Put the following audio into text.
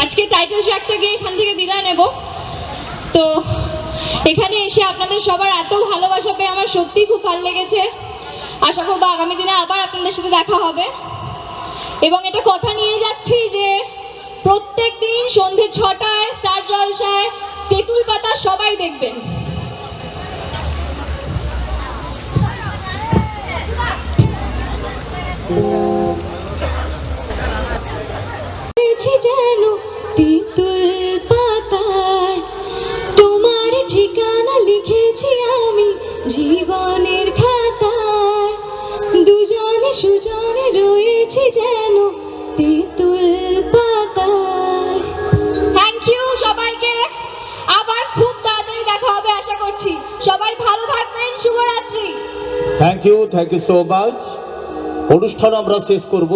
আজকে টাইটেল ট্র্যাকটা গিয়ে এখান থেকে বিদায় নেব। তো এখানে এসে আপনাদের সবার এত ভালোবাসা পেয়ে আমার সত্যিই খুব ভালো লেগেছে। আশা করবো আগামী দিনে আবার আপনাদের সাথে দেখা হবে, এবং এটা কথা নিয়ে যাচ্ছি যে প্রত্যেক দিন সন্ধ্যে 6টায় স্টার জলসায় তেঁতুল পাতা সবাই দেখবেন। যেন তেঁতুল পাতায় তোমার ঠিকানা লিখেছি আমি জীবনের খাতায়, দুজনে সুজনে রয়েছি যেন তেঁতুল পাতায়। থ্যাংক ইউ সবাইকে, আবার খুব তাড়াতাড়ি দেখা হবে আশা করছি। সবাই ভালো থাকবেন, শুভরাত্রি। Thank you so much. অনুষ্ঠান আমরা শেষ করব।